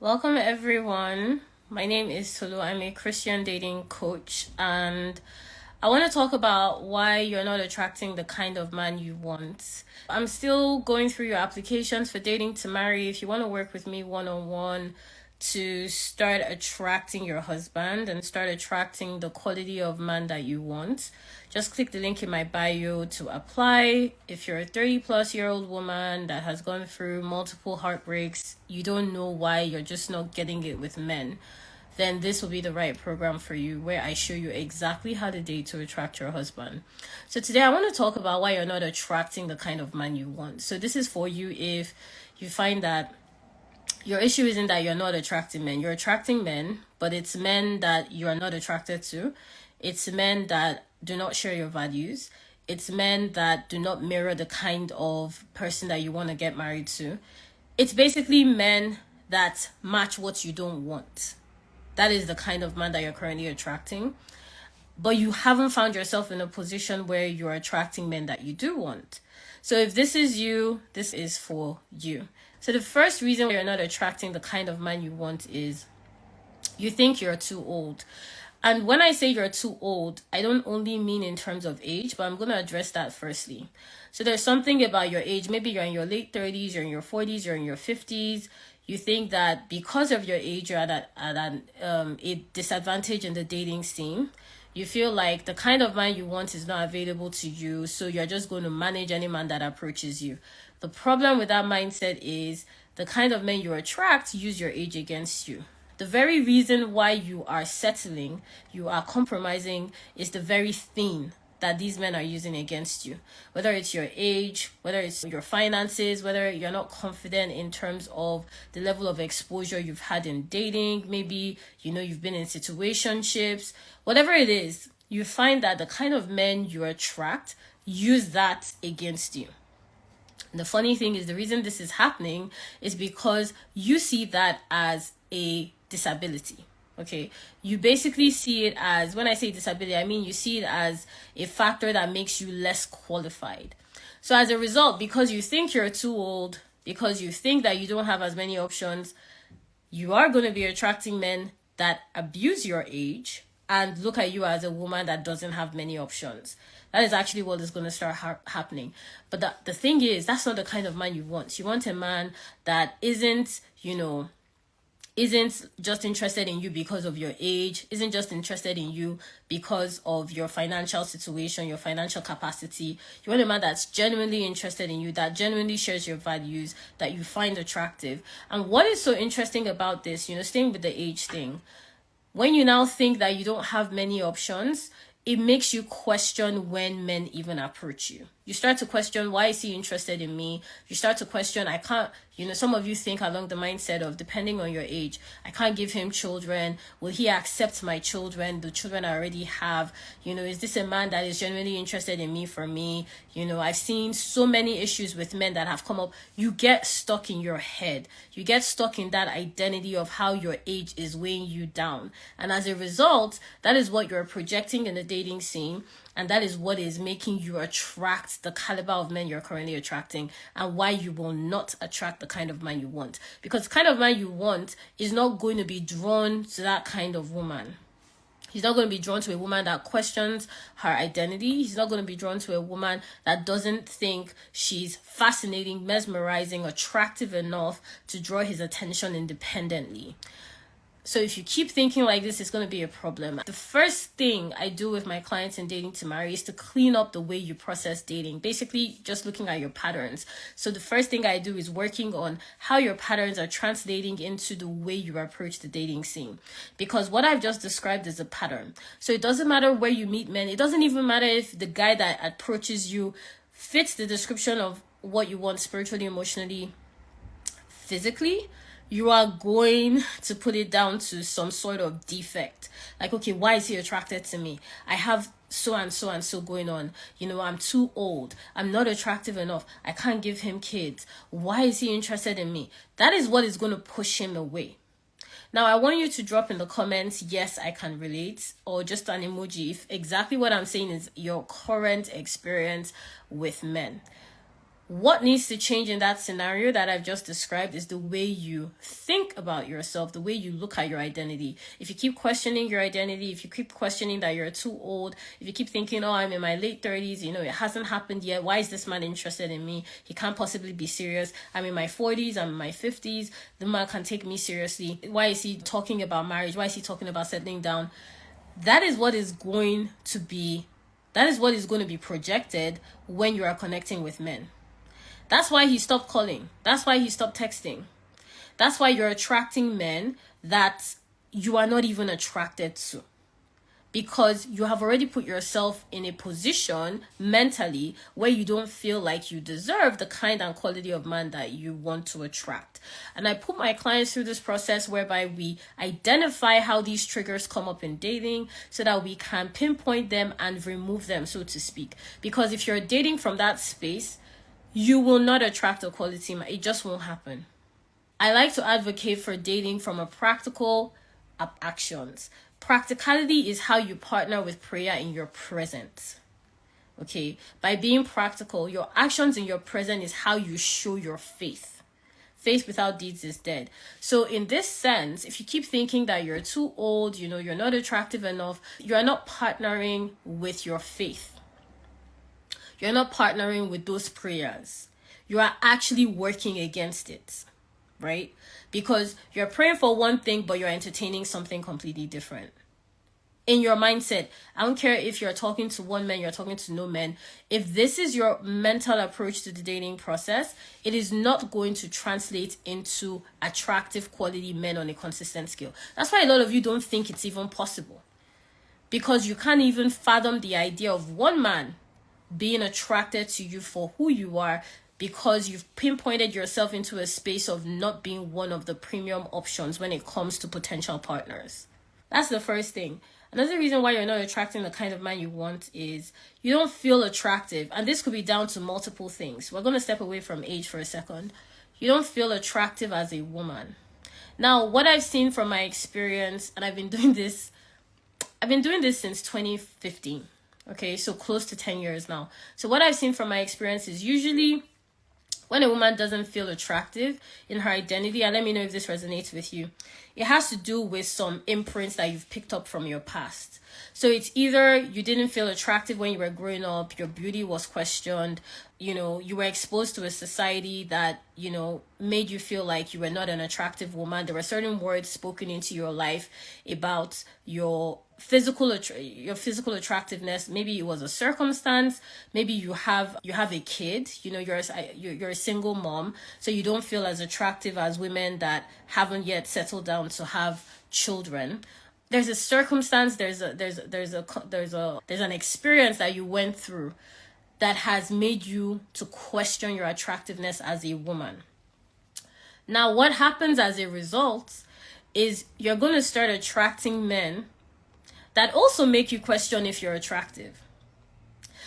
Welcome everyone. My name is Tolu. I'm a Christian dating coach, and I want to talk about why you're not attracting the kind of man you want. I'm still going through your applications for dating to marry. If you want to work with me one-on-one to start attracting your husband and start attracting the quality of man that you want, just click the link in my bio to apply. If you're a 30-plus-year-old woman that has gone through multiple heartbreaks, you don't know why you're just not getting it with men, then this will be the right program for you, where I show you exactly how to date to attract your husband. So today I want to talk about why you're not attracting the kind of man you want. So this is for you if you find that your issue isn't that you're not attracting men. You're attracting men, but it's men that you are not attracted to. It's men that do not share your values. It's men that do not mirror the kind of person that you want to get married to. It's basically men that match what you don't want. That is the kind of man that you're currently attracting. But you haven't found yourself in a position where you're attracting men that you do want. So if this is you, this is for you. So the first reason you're not attracting the kind of man you want is you think you're too old. And when I say you're too old, I don't only mean in terms of age, but I'm going to address that firstly. So there's something about your age. Maybe you're in your late 30s, you're in your 40s, you're in your 50s. You think that because of your age, you're at a disadvantage in the dating scene. You feel like the kind of man you want is not available to you, so you're just going to manage any man that approaches you. The problem with that mindset is the kind of men you attract use your age against you. The very reason why you are settling, you are compromising, is the very thing that these men are using against you. Whether it's your age, whether it's your finances, whether you're not confident in terms of the level of exposure you've had in dating, maybe, you've been in situationships, whatever it is, you find that the kind of men you attract use that against you. And the funny thing is, the reason this is happening is because you see that as a disability. Okay, you basically see it as, when I say disability, I mean you see it as a factor that makes you less qualified. So as a result, because you think you're too old, because you think that you don't have as many options, you are going to be attracting men that abuse your age and look at you as a woman that doesn't have many options. That is actually what is going to start happening. But the thing is, that's not the kind of man you want. You want a man that isn't just interested in you because of your age, isn't just interested in you because of your financial situation, your financial capacity. You want a man that's genuinely interested in you, that genuinely shares your values, that you find attractive. And what is so interesting about this, staying with the age thing, when you now think that you don't have many options, it makes you question when men even approach you. You start to question, why is he interested in me? You start to question, I can't, some of you think along the mindset of, depending on your age, I can't give him children. Will he accept my children, the children I already have? Is this a man that is genuinely interested in me for me? I've seen so many issues with men that have come up. You get stuck in your head. You get stuck in that identity of how your age is weighing you down. And as a result, that is what you're projecting in the dating scene. And that is what is making you attract the caliber of men you're currently attracting, and why you will not attract the kind of man you want. Because the kind of man you want is not going to be drawn to that kind of woman. He's not going to be drawn to a woman that questions her identity. He's not going to be drawn to a woman that doesn't think she's fascinating, mesmerizing, attractive enough to draw his attention independently. So if you keep thinking like this, it's going to be a problem. The first thing I do with my clients in dating to marry is to clean up the way you process dating. Basically, just looking at your patterns. So the first thing I do is working on how your patterns are translating into the way you approach the dating scene. Because what I've just described is a pattern. So it doesn't matter where you meet men. It doesn't even matter if the guy that approaches you fits the description of what you want spiritually, emotionally, physically. You are going to put it down to some sort of defect. Like, okay, why is he attracted to me? I have so and so and so going on. I'm too old. I'm not attractive enough. I can't give him kids. Why is he interested in me? That is what is going to push him away. Now, I want you to drop in the comments, yes, I can relate, or just an emoji if exactly what I'm saying is your current experience with men. What needs to change in that scenario that I've just described is the way you think about yourself, the way you look at your identity. If you keep questioning your identity, if you keep questioning that you're too old, if you keep thinking, oh, I'm in my late 30s, it hasn't happened yet. Why is this man interested in me? He can't possibly be serious. I'm in my 40s, I'm in my 50s. The man can't take me seriously. Why is he talking about marriage? Why is he talking about settling down? That is what is going to be projected when you are connecting with men. That's why he stopped calling. That's why he stopped texting. That's why you're attracting men that you are not even attracted to. Because you have already put yourself in a position mentally where you don't feel like you deserve the kind and quality of man that you want to attract. And I put my clients through this process whereby we identify how these triggers come up in dating so that we can pinpoint them and remove them, so to speak. Because if you're dating from that space, you will not attract a quality man. It just won't happen. I like to advocate for dating from a practical actions. Practicality is how you partner with prayer in your present. Okay? By being practical, your actions in your present is how you show your faith. Faith without deeds is dead. So in this sense, if you keep thinking that you're too old, you're not attractive enough, you're not partnering with your faith. You're not partnering with those prayers. You are actually working against it, right? Because you're praying for one thing, but you're entertaining something completely different. In your mindset, I don't care if you're talking to one man, you're talking to no men. If this is your mental approach to the dating process, it is not going to translate into attractive quality men on a consistent scale. That's why a lot of you don't think it's even possible. Because you can't even fathom the idea of one man being attracted to you for who you are, because you've pinpointed yourself into a space of not being one of the premium options when it comes to potential partners. That's the first thing. Another reason why you're not attracting the kind of man you want is you don't feel attractive. And this could be down to multiple things. We're going to step away from age for a second. You don't feel attractive as a woman. Now, what I've seen from my experience, and I've been doing this since 2015. Okay, so close to 10 years now. So what I've seen from my experience is usually when a woman doesn't feel attractive in her identity, and let me know if this resonates with you, it has to do with some imprints that you've picked up from your past. So it's either you didn't feel attractive when you were growing up, your beauty was questioned, you were exposed to a society that, made you feel like you were not an attractive woman. There were certain words spoken into your life about your physical attractiveness. Maybe it was a circumstance. Maybe you have a kid. You're a single mom, so you don't feel as attractive as women that haven't yet settled down to have children. There's a circumstance. There's an experience that you went through that has made you to question your attractiveness as a woman. Now, what happens as a result is you're going to start attracting men that also make you question if you're attractive.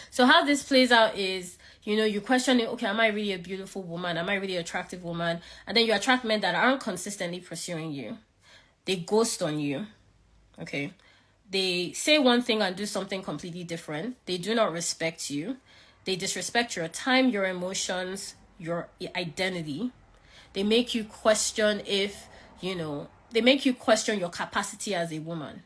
So how this plays out is, you're questioning, okay, am I really a beautiful woman? Am I really an attractive woman? And then you attract men that aren't consistently pursuing you. They ghost on you, okay? They say one thing and do something completely different. They do not respect you. They disrespect your time, your emotions, your identity. They make you question they make you question your capacity as a woman.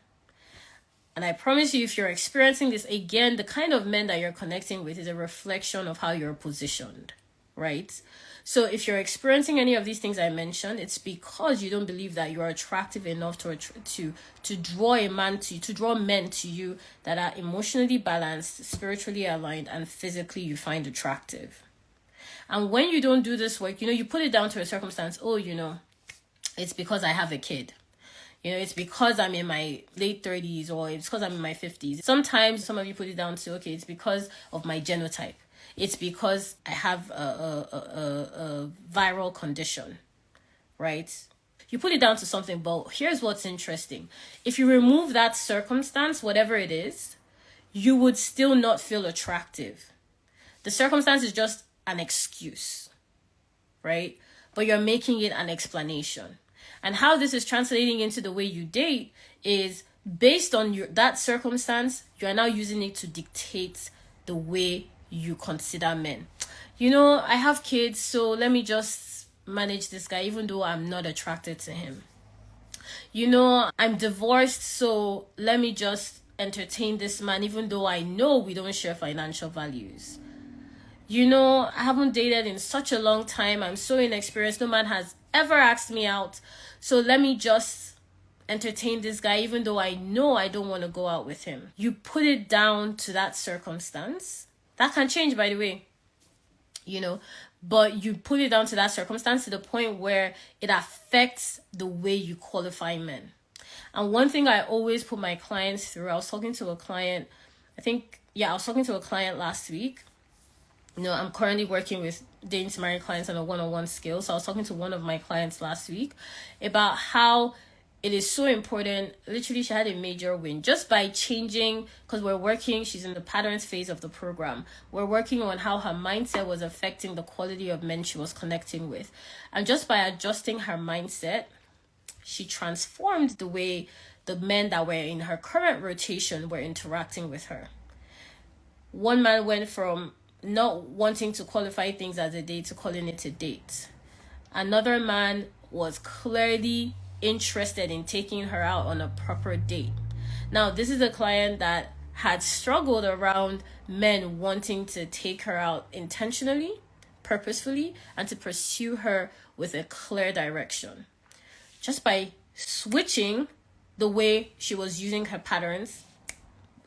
And I promise you, if you're experiencing this, again, the kind of men that you're connecting with is a reflection of how you're positioned, right? So if you're experiencing any of these things I mentioned, it's because you don't believe that you're attractive enough to draw men to you that are emotionally balanced, spiritually aligned, and physically you find attractive. And when you don't do this work, you put it down to a circumstance. Oh, it's because I have a kid. It's because I'm in my late 30s, or it's because I'm in my 50s. Sometimes some of you put it down to, okay, it's because of my genotype. It's because I have a viral condition, right? You put it down to something, but here's what's interesting. If you remove that circumstance, whatever it is, you would still not feel attractive. The circumstance is just an excuse, right? But you're making it an explanation. And how this is translating into the way you date is based on that circumstance, you are now using it to dictate the way you consider men. I have kids, so let me just manage this guy even though I'm not attracted to him. I'm divorced, so let me just entertain this man even though I know we don't share financial values. I haven't dated in such a long time. I'm so inexperienced. No man has ever asked me out. So let me just entertain this guy even though I know I don't want to go out with him. You put it down to that circumstance. That can change, by the way. But you put it down to that circumstance to the point where it affects the way you qualify men. And one thing I always put my clients through, I was talking to a client last week. I'm currently working with dating to marry clients on a one-on-one scale. So I was talking to one of my clients last week about how it is so important. Literally, she had a major win just by changing, because she's in the patterns phase of the program. We're working on how her mindset was affecting the quality of men she was connecting with. And just by adjusting her mindset, she transformed the way the men that were in her current rotation were interacting with her. One man went from not wanting to qualify things as a date to calling it a date. Another man was clearly interested in taking her out on a proper date. Now, this is a client that had struggled around men wanting to take her out intentionally, purposefully, and to pursue her with a clear direction. Just by switching the way she was using her patterns,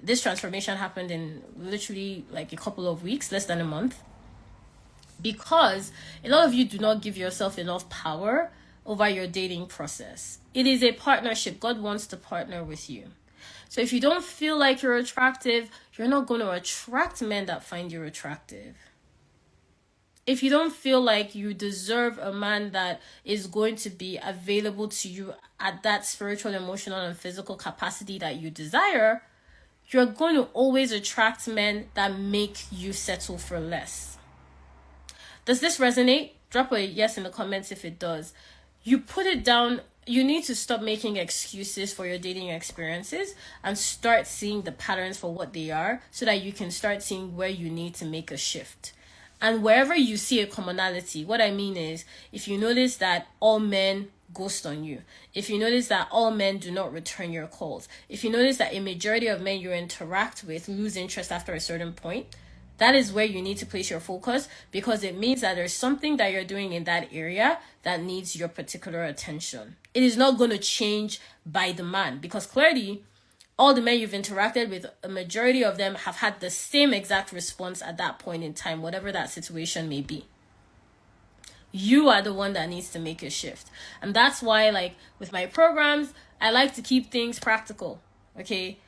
this transformation happened in literally like a couple of weeks, less than a month. Because a lot of you do not give yourself enough power over your dating process. It is a partnership. God wants to partner with you. So if you don't feel like you're attractive, you're not going to attract men that find you attractive. If you don't feel like you deserve a man that is going to be available to you at that spiritual, emotional, and physical capacity that you desire, you're going to always attract men that make you settle for less. Does this resonate? Drop a yes in the comments if it does. You put it down. You need to stop making excuses for your dating experiences and start seeing the patterns for what they are so that you can start seeing where you need to make a shift. And wherever you see a commonality, what I mean is, if you notice that all men ghost on you, if you notice that all men do not return your calls, if you notice that a majority of men you interact with lose interest after a certain point, that is where you need to place your focus, because it means that there's something that you're doing in that area that needs your particular attention. It is not going to change by the man, because clearly all the men you've interacted with, a majority of them have had the same exact response at that point in time, whatever that situation may be. You are the one that needs to make a shift. And that's why, like, with my programs, I like to keep things practical, okay?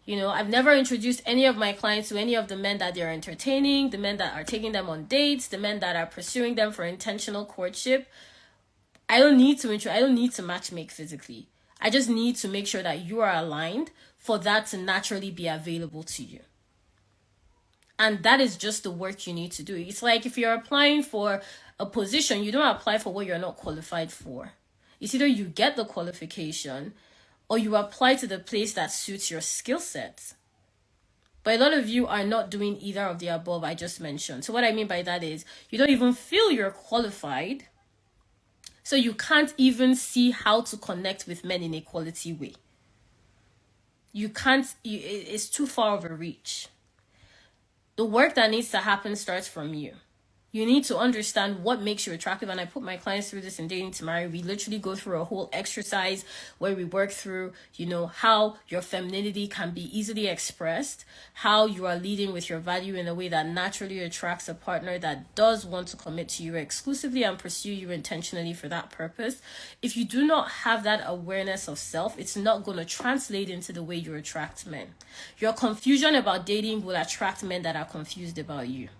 I've never introduced any of my clients to any of the men that they're entertaining, the men that are taking them on dates, the men that are pursuing them for intentional courtship. I don't need to matchmake physically. I just need to make sure that you are aligned for that to naturally be available to you. And that is just the work you need to do. It's like if you're applying for a position, you don't apply for what you're not qualified for. It's either you get the qualification or you apply to the place that suits your skill set. But a lot of you are not doing either of the above I just mentioned. So what I mean by that is you don't even feel you're qualified. So you can't even see how to connect with men in a quality way. It's too far of a reach. The work that needs to happen starts from you. You need to understand what makes you attractive. And I put my clients through this in Dating to Marry. We literally go through a whole exercise where we work through, how your femininity can be easily expressed, how you are leading with your value in a way that naturally attracts a partner that does want to commit to you exclusively and pursue you intentionally for that purpose. If you do not have that awareness of self, it's not going to translate into the way you attract men. Your confusion about dating will attract men that are confused about you.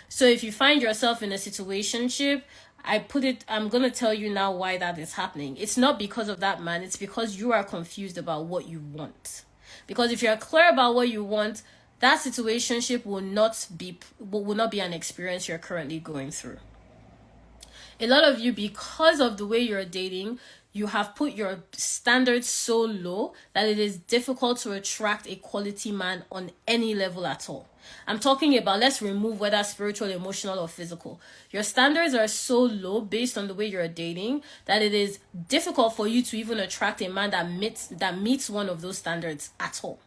So if you find yourself in a situationship, I'm going to tell you now why that is happening. It's not because of that man. It's because you are confused about what you want. Because if you're clear about what you want, that situationship will not be an experience you're currently going through. A lot of you, because of the way you're dating, you have put your standards so low that it is difficult to attract a quality man on any level at all. I'm talking about, let's remove whether spiritual, emotional, or physical. Your standards are so low based on the way you're dating that it is difficult for you to even attract a man that meets one of those standards at all.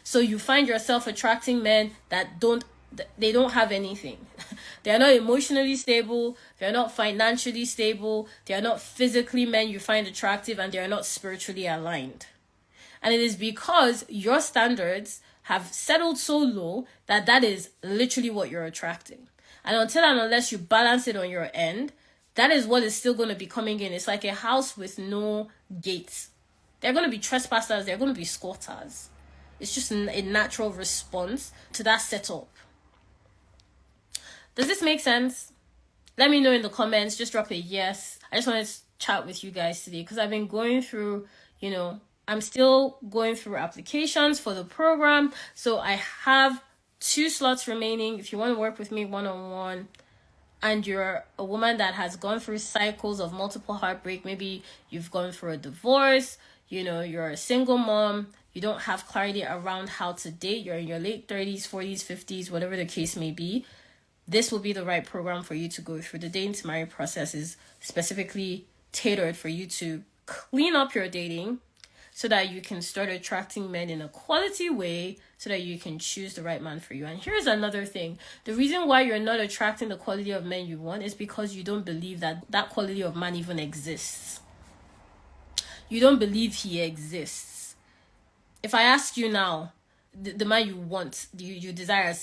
So you find yourself attracting men that don't have anything. They're not emotionally stable, they're not financially stable, they're not physically men you find attractive, and they're not spiritually aligned. And it is because your standards have settled so low that is literally what you're attracting. And until and unless you balance it on your end, that is what is still going to be coming in. It's like a house with no gates. They're going to be trespassers, they're going to be squatters. It's just a natural response to that setup. Does this make sense? Let me know in the comments. Just drop a yes. I just wanted to chat with you guys today because I've been going through, I'm still going through applications for the program. So I have 2 slots remaining. If you want to work with me one-on-one and you're a woman that has gone through cycles of multiple heartbreak, maybe you've gone through a divorce, you're a single mom, you don't have clarity around how to date, you're in your late 30s, 40s, 50s, whatever the case may be, this will be the right program for you to go through. The dating to marry process is specifically tailored for you to clean up your dating so that you can start attracting men in a quality way so that you can choose the right man for you. And here's another thing. The reason why you're not attracting the quality of men you want is because you don't believe that quality of man even exists. You don't believe he exists. If I ask you now, the man you want, you desire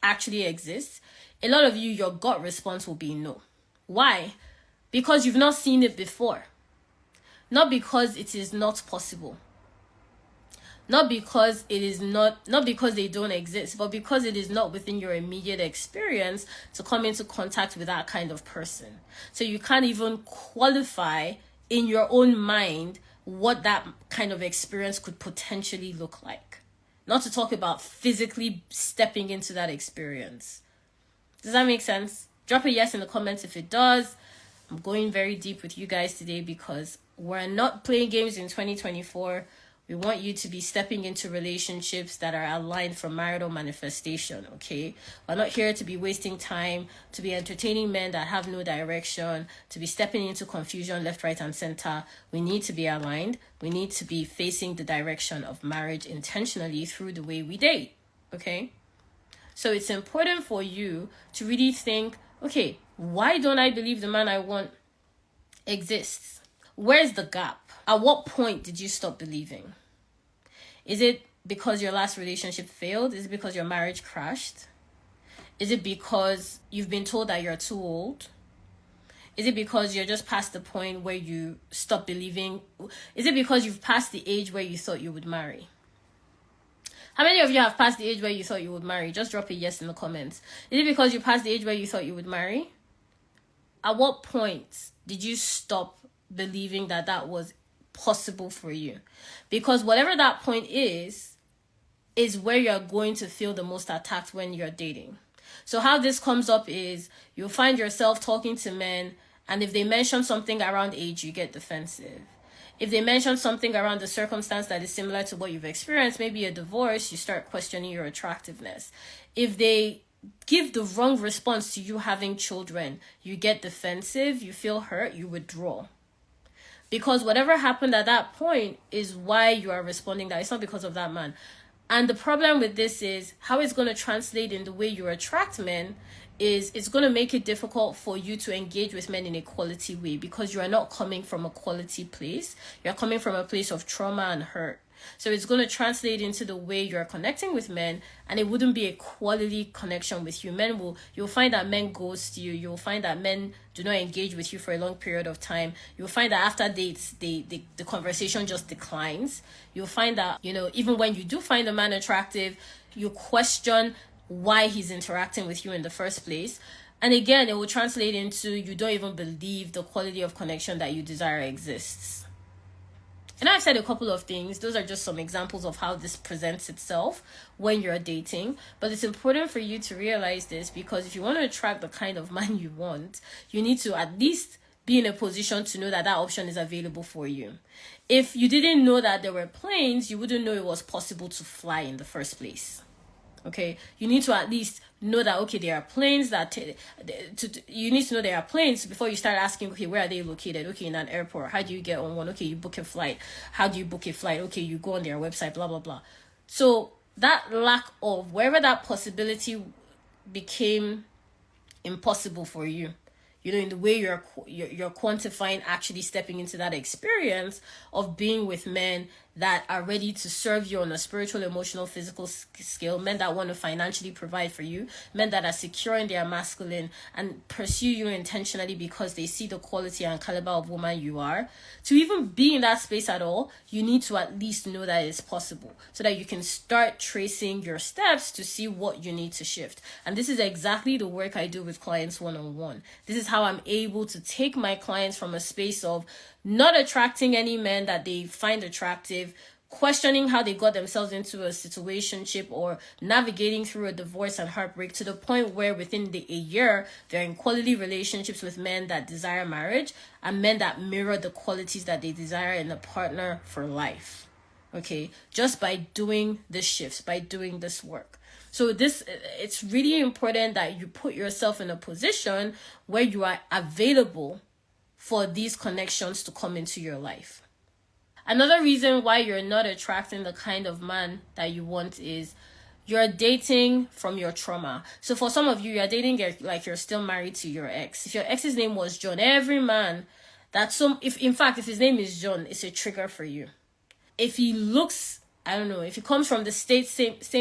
actually exists, a lot of you, your gut response will be no. Why? Because you've not seen it before. Not because it is not possible. Not because because they don't exist, but because it is not within your immediate experience to come into contact with that kind of person. So you can't even qualify in your own mind what that kind of experience could potentially look like. Not to talk about physically stepping into that experience. Does that make sense? Drop a yes in the comments if it does. I'm going very deep with you guys today because we're not playing games in 2024. We want you to be stepping into relationships that are aligned for marital manifestation, okay? We're not here to be wasting time, to be entertaining men that have no direction, to be stepping into confusion left, right, and center. We need to be aligned. We need to be facing the direction of marriage intentionally through the way we date, okay? So it's important for you to really think, okay, why don't I believe the man I want exists? Where's the gap? At what point did you stop believing? Is it because your last relationship failed? Is it because your marriage crashed? Is it because you've been told that you're too old? Is it because you're just past the point where you stop believing? Is it because you've passed the age where you thought you would marry? How many of you have passed the age where you thought you would marry? Just drop a yes in the comments. Is it because you passed the age where you thought you would marry? At what point did you stop believing that was possible for you? Because whatever that point is where you're going to feel the most attacked when you're dating. So how this comes up is you'll find yourself talking to men, and if they mention something around age, you get defensive. If they mention something around the circumstance that is similar to what you've experienced, maybe a divorce, you start questioning your attractiveness. If they give the wrong response to you having children, you get defensive, you feel hurt, you withdraw. Because whatever happened at that point is why you are responding that. It's not because of that man. And the problem with this is how it's going to translate in the way you attract men is it's going to make it difficult for you to engage with men in a quality way because you are not coming from a quality place. You're coming from a place of trauma and hurt. So it's going to translate into the way you're connecting with men, and it wouldn't be a quality connection with you. You'll find that men ghost you. You'll find that men do not engage with you for a long period of time. You'll find that after dates, the conversation just declines. You'll find that, even when you do find a man attractive, you question why he's interacting with you in the first place. And again, it will translate into you don't even believe the quality of connection that you desire exists. And I've said a couple of things. Those are just some examples of how this presents itself when you're dating. But it's important for you to realize this because if you want to attract the kind of man you want, you need to at least be in a position to know that option is available for you. If you didn't know that there were planes, you wouldn't know it was possible to fly in the first place. Okay, you need to at least know that, okay, there are planes that you need to know there are planes before you start asking, okay, where are they located? Okay, in an airport, how do you get on one? Okay, you book a flight. How do you book a flight? Okay, you go on their website, blah blah blah. So that lack of, wherever that possibility became impossible for you, in the way you're quantifying actually stepping into that experience of being with men that are ready to serve you on a spiritual, emotional, physical scale, men that want to financially provide for you, men that are secure in their masculine and pursue you intentionally because they see the quality and caliber of woman you are. To even be in that space at all, you need to at least know that it's possible, so that you can start tracing your steps to see what you need to shift. And this is exactly the work I do with clients one-on-one. This is how I'm able to take my clients from a space of not attracting any men that they find attractive, questioning how they got themselves into a situationship, or navigating through a divorce and heartbreak, to the point where within a year they're in quality relationships with men that desire marriage and men that mirror the qualities that they desire in a partner for life. Okay, just by doing this shifts, by doing this work. So it's really important that you put yourself in a position where you are available for these connections to come into your life. Another reason why you're not attracting the kind of man that you want is you're dating from your trauma. So for some of you, you're dating like you're still married to your ex. If your ex's name was John, every man if his name is John, it's a trigger for you. If he looks, I don't know, if he comes from the same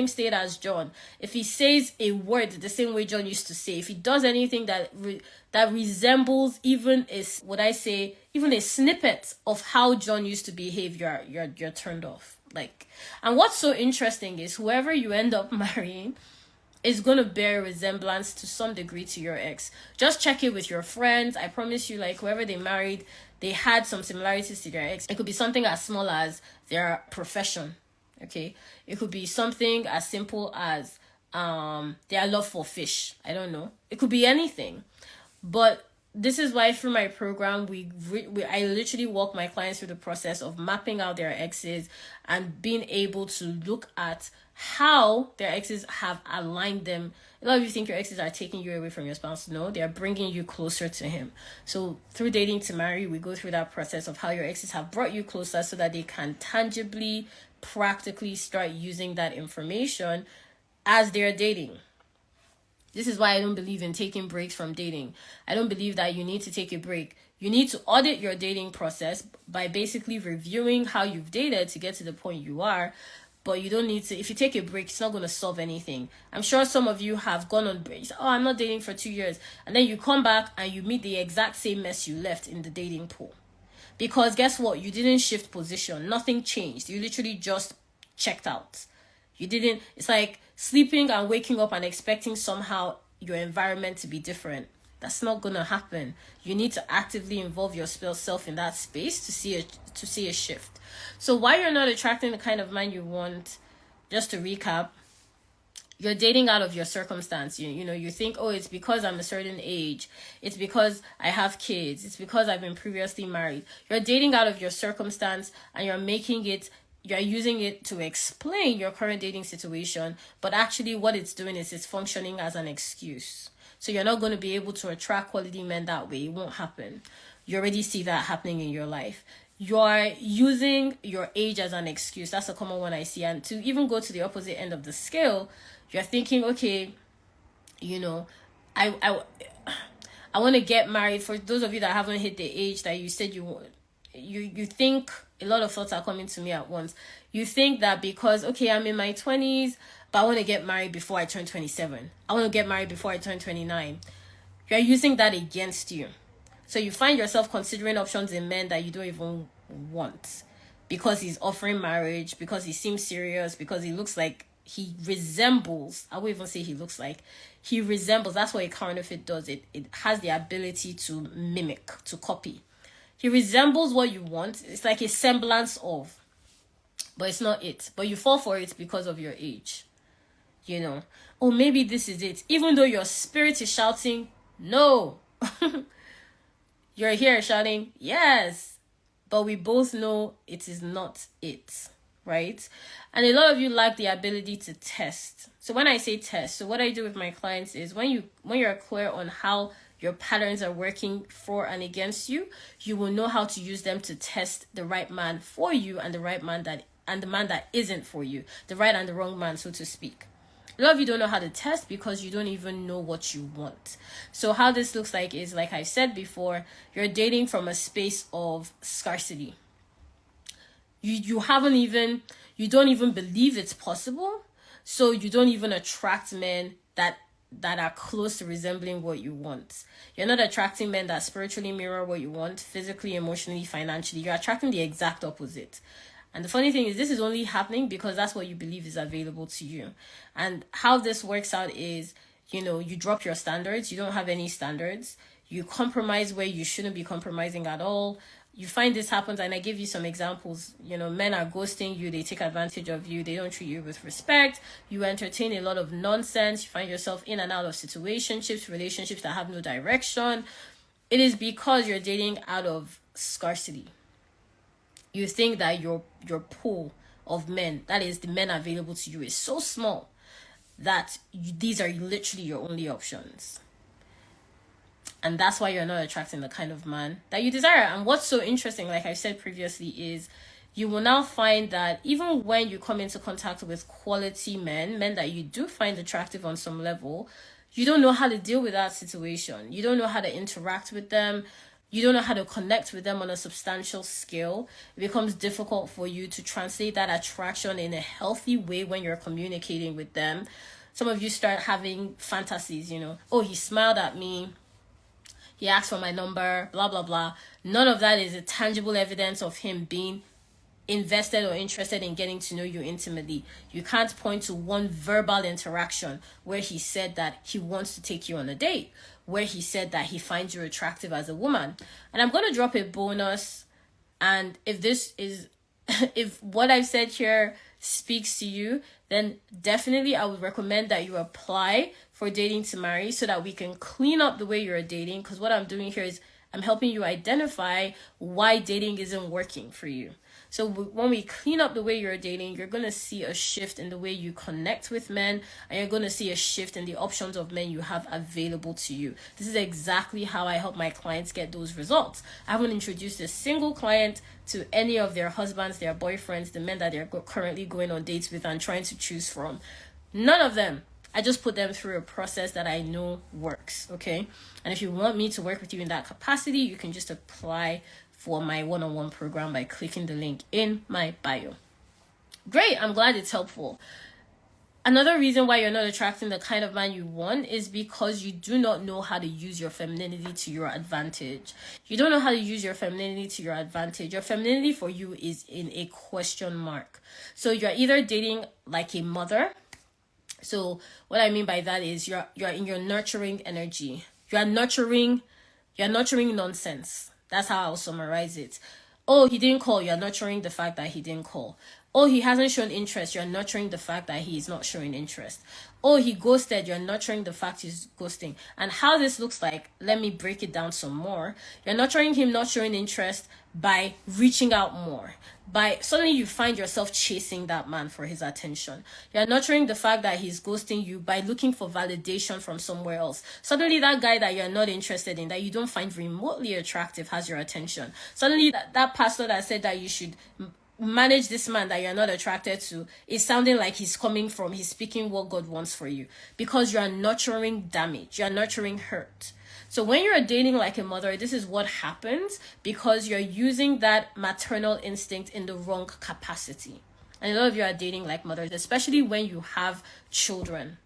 state as John, if he says a word the same way John used to say, if he does anything that resembles even a snippet of how John used to behave, you're turned off. And what's so interesting is whoever you end up marrying is going to bear resemblance to some degree to your ex. Just check it with your friends. I promise you, whoever they married, they had some similarities to their ex. It could be something as small as their profession. Okay, it could be something as simple as their love for fish. I don't know. It could be anything. But this is why through my program, I literally walk my clients through the process of mapping out their exes and being able to look at how their exes have aligned them. A lot of you think your exes are taking you away from your spouse. No, they are bringing you closer to him. So through Dating to Marry, we go through that process of how your exes have brought you closer so that they can tangibly, practically start using that information as they're dating. This is why I don't believe in taking breaks from dating. I don't believe that you need to take a break. You need to audit your dating process by basically reviewing how you've dated to get to the point you are. But you don't need to, if you take a break, it's not going to solve anything. I'm sure some of you have gone on breaks. Oh, I'm not dating for 2 years. And then you come back and you meet the exact same mess you left in the dating pool. Because guess what? You didn't shift position. Nothing changed. You literally just checked out. It's like sleeping and waking up and expecting somehow your environment to be different. That's not going to happen. You need to actively involve yourself in that space to see a shift. So why you're not attracting the kind of man you want, just to recap, you're dating out of your circumstance. You think, oh, it's because I'm a certain age. It's because I have kids. It's because I've been previously married. You're dating out of your circumstance and you're using it to explain your current dating situation, but actually what it's doing is it's functioning as an excuse. So you're not going to be able to attract quality men that way. It won't happen. You already see that happening in your life. You're using your age as an excuse. That's a common one I see. And to even go to the opposite end of the scale, you're thinking, okay, I want to get married. For those of you that haven't hit the age that you said you want, you think, a lot of thoughts are coming to me at once. You think that because, okay, I'm in my 20s, but I want to get married before I turn 27. I want to get married before I turn 29. You're using that against you. So you find yourself considering options in men that you don't even want. Because he's offering marriage, because he seems serious, because he looks like he resembles. I won't even say he looks like. He resembles. That's what a counterfeit does. It has the ability to mimic, to copy. He resembles what you want. It's like a semblance of. But it's not it. But you fall for it because of your age. Oh, maybe this is it. Even though your spirit is shouting, no. You're here shouting, yes. But we both know it is not it. right? And a lot of you lack the ability to test. So when I say test, so what I do with my clients is when you're clear on how your patterns are working for and against you, you will know how to use them to test the right man for you and the man that isn't for you, the right and the wrong man, so to speak. A lot of you don't know how to test because you don't even know what you want. So how this looks like is, like I said before, you're dating from a space of scarcity. You don't even believe it's possible, so you don't even attract men that are close to resembling what you want. You're not attracting men that spiritually mirror what you want, physically, emotionally, financially. You're attracting the exact opposite. And the funny thing is, this is only happening because that's what you believe is available to you. And how this works out is, you drop your standards. You don't have any standards. You compromise where you shouldn't be compromising at all. You find this happens, and I give you some examples. Men are ghosting you. They take advantage of you. They don't treat you with respect. You entertain a lot of nonsense. You find yourself in and out of situationships, relationships that have no direction. It is because you're dating out of scarcity. You think that your pool of men, that is the men available to you, is so small that these are literally your only options. And that's why you're not attracting the kind of man that you desire. And what's so interesting, like I said previously, is you will now find that even when you come into contact with quality men that you do find attractive on some level, you don't know how to deal with that situation. You don't know how to interact with them. You don't know how to connect with them on a substantial scale. It becomes difficult for you to translate that attraction in a healthy way when you're communicating with them. Some of you start having fantasies, oh, he smiled at me, he asked for my number, blah, blah, blah. None of that is a tangible evidence of him being invested or interested in getting to know you intimately. You can't point to one verbal interaction where he said that he wants to take you on a date, where he said that he finds you attractive as a woman. And I'm going to drop a bonus. And if what I've said here speaks to you, then definitely I would recommend that you apply for Dating to Marry so that we can clean up the way you're dating. Because what I'm doing here is I'm helping you identify why dating isn't working for you. So when we clean up the way you're dating, you're going to see a shift in the way you connect with men, and you're going to see a shift in the options of men you have available to you. This is exactly how I help my clients get those results. I haven't introduced a single client to any of their husbands, their boyfriends, the men that they're currently going on dates with and trying to choose from. None of them. I just put them through a process that I know works, okay? And if you want me to work with you in that capacity, you can just apply for my one-on-one program by clicking the link in my bio. Great, I'm glad it's helpful. Another reason why you're not attracting the kind of man you want is because you do not know how to use your femininity to your advantage. You don't know how to use your femininity to your advantage. Your femininity for you is in a question mark. So you're either dating like a mother. So what I mean by that is you're in your nurturing energy. You're nurturing nonsense. That's how I'll summarize it. Oh, he didn't call. You're nurturing the fact that he didn't call. Oh, he hasn't shown interest. You're nurturing the fact that he is not showing interest. Oh, he ghosted. You're nurturing the fact he's ghosting. And how this looks like, let me break it down some more. You're nurturing him not showing interest by reaching out more. By suddenly you find yourself chasing that man for his attention. You're nurturing the fact that he's ghosting you by looking for validation from somewhere else. Suddenly that guy that you're not interested in, that you don't find remotely attractive, has your attention. Suddenly that pastor that said that you should manage this man that you're not attracted to is sounding like he's speaking what God wants for you, because you're nurturing damage, you're nurturing hurt. So when you're dating like a mother, this is what happens because you're using that maternal instinct in the wrong capacity. And a lot of you are dating like mothers, especially when you have children.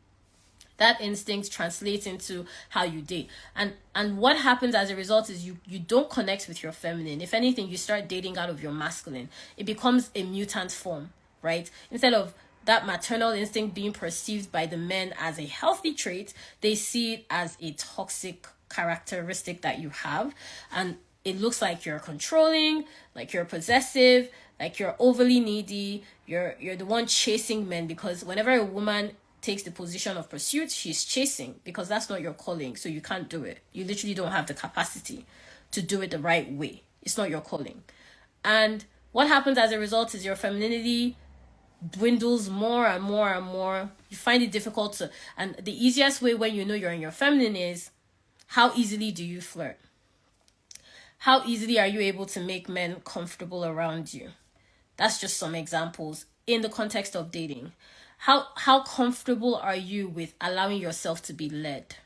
That instinct translates into how you date. And what happens as a result is you don't connect with your feminine. If anything, you start dating out of your masculine. It becomes a mutant form, right? Instead of that maternal instinct being perceived by the men as a healthy trait, they see it as a toxic characteristic that you have. And it looks like you're controlling, like you're possessive, like you're overly needy, you're the one chasing men, because whenever a woman takes the position of pursuit, she's chasing, because that's not your calling, so you can't do it. You literally don't have the capacity to do it the right way. It's not your calling. And what happens as a result is your femininity dwindles more and more and more. You find it difficult to, and the easiest way when you know you're in your feminine is, how easily do you flirt? How easily are you able to make men comfortable around you? That's just some examples in the context of dating. How comfortable are you with allowing yourself to be led?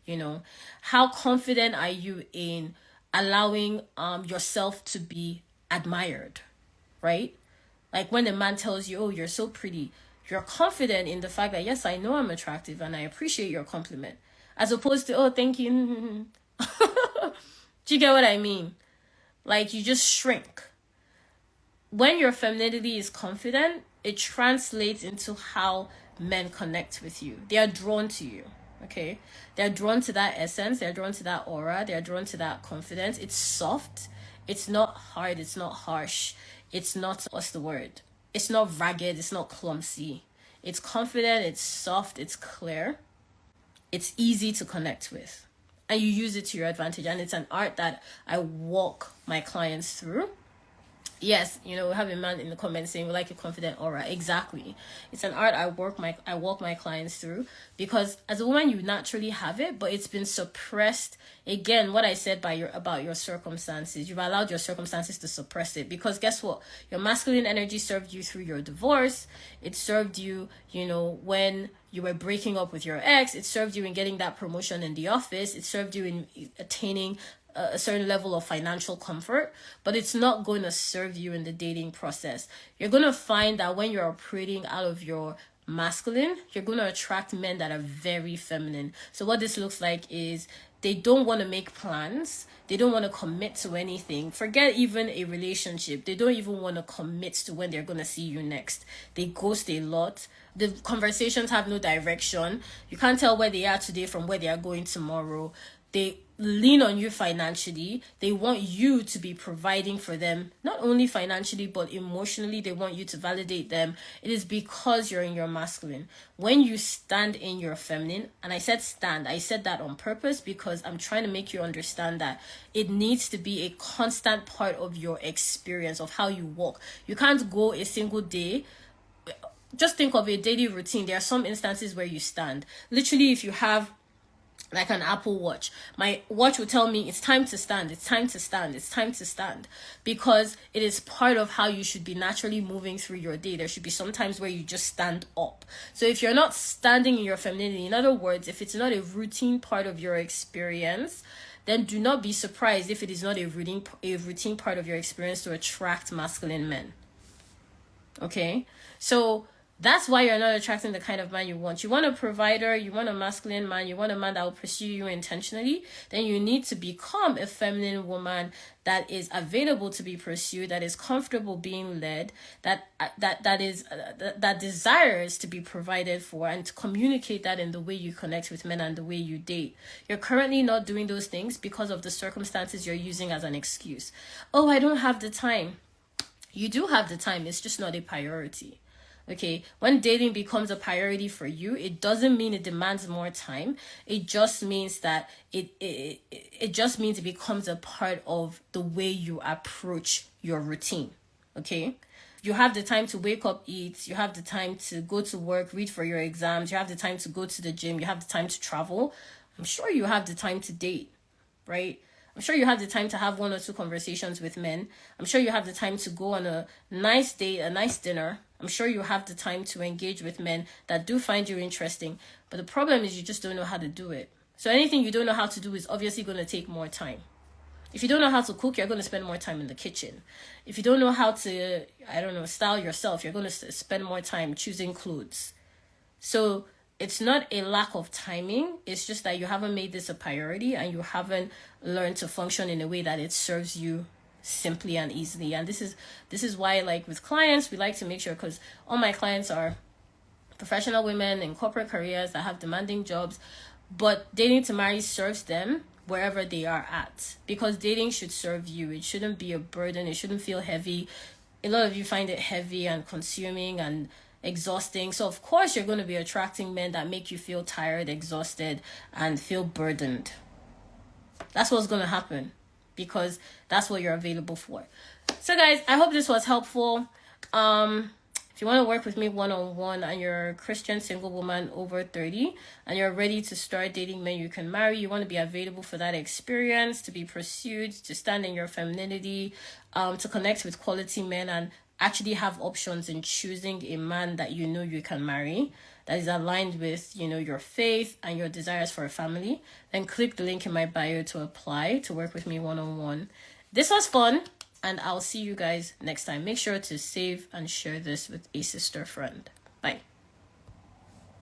You know, how confident are you in allowing yourself to be admired, right? Like when a man tells you, "Oh, you're so pretty," you're confident in the fact that, yes, I know I'm attractive and I appreciate your compliment, as opposed to, "Oh, thank you." Do you get what I mean? Like, you just shrink. When your femininity is confident, it translates into how men connect with you. They are drawn to you. Okay, they're drawn to that essence, they're drawn to that aura, they're drawn to that confidence. It's soft, it's not hard, it's not harsh, it's not, what's the word, it's not ragged, it's not clumsy. It's confident, it's soft, it's clear, it's easy to connect with, and you use it to your advantage. And it's an art that I walk my clients through. Yes, we have a man in the comments saying we like a confident aura. Exactly. It's an art I walk my clients through, because as a woman you naturally have it, but it's been suppressed. Again, what I said about your circumstances, you've allowed your circumstances to suppress it, because guess what? Your masculine energy served you through your divorce. It served you, when you were breaking up with your ex. It served you in getting that promotion in the office. It served you in attaining a certain level of financial comfort, but it's not going to serve you in the dating process. You're going to find that when you're operating out of your masculine, you're going to attract men that are very feminine. So what this looks like is, they don't want to make plans. They don't want to commit to anything. Forget even a relationship. They don't even want to commit to when they're going to see you next. They ghost a lot. The conversations have no direction. You can't tell where they are today from where they are going tomorrow. They lean on you financially. They want you to be providing for them, not only financially, but emotionally. They want you to validate them. It is because you're in your masculine. When you stand in your feminine, and I said stand, I said that on purpose because I'm trying to make you understand that it needs to be a constant part of your experience of how you walk. You can't go a single day. Just think of a daily routine. There are some instances where you stand. Literally, if you have like an Apple Watch, my watch will tell me it's time to stand, it's time to stand, it's time to stand, because it is part of how you should be naturally moving through your day. There should be some times where you just stand up. So if you're not standing in your femininity, in other words, if it's not a routine part of your experience, then do not be surprised if it is not a routine part of your experience to attract masculine men. Okay, so that's why you're not attracting the kind of man you want. You want a provider, you want a masculine man, you want a man that will pursue you intentionally. Then you need to become a feminine woman that is available to be pursued, that is comfortable being led, that desires to be provided for, and to communicate that in the way you connect with men and the way you date. You're currently not doing those things because of the circumstances you're using as an excuse. Oh, I don't have the time. You do have the time, it's just not a priority. Okay, when dating becomes a priority for you, it doesn't mean it demands more time. It just means that it just means it becomes a part of the way you approach your routine. Okay, you have the time to wake up, eat. You have the time to go to work, read for your exams. You have the time to go to the gym. You have the time to travel. I'm sure you have the time to date, right? I'm sure you have the time to have 1 or 2 conversations with men. I'm sure you have the time to go on a nice date, a nice dinner. I'm sure you have the time to engage with men that do find you interesting. But the problem is you just don't know how to do it. So anything you don't know how to do is obviously going to take more time. If you don't know how to cook, you're going to spend more time in the kitchen. If you don't know how to, style yourself, you're going to spend more time choosing clothes. So it's not a lack of timing. It's just that you haven't made this a priority and you haven't learned to function in a way that it serves you simply and easily. And this is why, like with clients, we like to make sure, because all my clients are professional women in corporate careers that have demanding jobs, but dating to marry serves them wherever they are at, because dating should serve you. It shouldn't be a burden. It shouldn't feel heavy. A lot of you find it heavy and consuming and exhausting. So of course you're going to be attracting men that make you feel tired, exhausted, and feel burdened. That's what's going to happen, because that's what you're available for. So guys, I hope this was helpful. If you want to work with me one-on-one and you're a Christian single woman over 30 and you're ready to start dating men you can marry, you want to be available for that experience, to be pursued, to stand in your femininity, to connect with quality men and actually have options in choosing a man that you know you can marry, that is aligned with, your faith and your desires for a family, then click the link in my bio to apply to work with me one-on-one. This was fun, and I'll see you guys next time. Make sure to save and share this with a sister friend.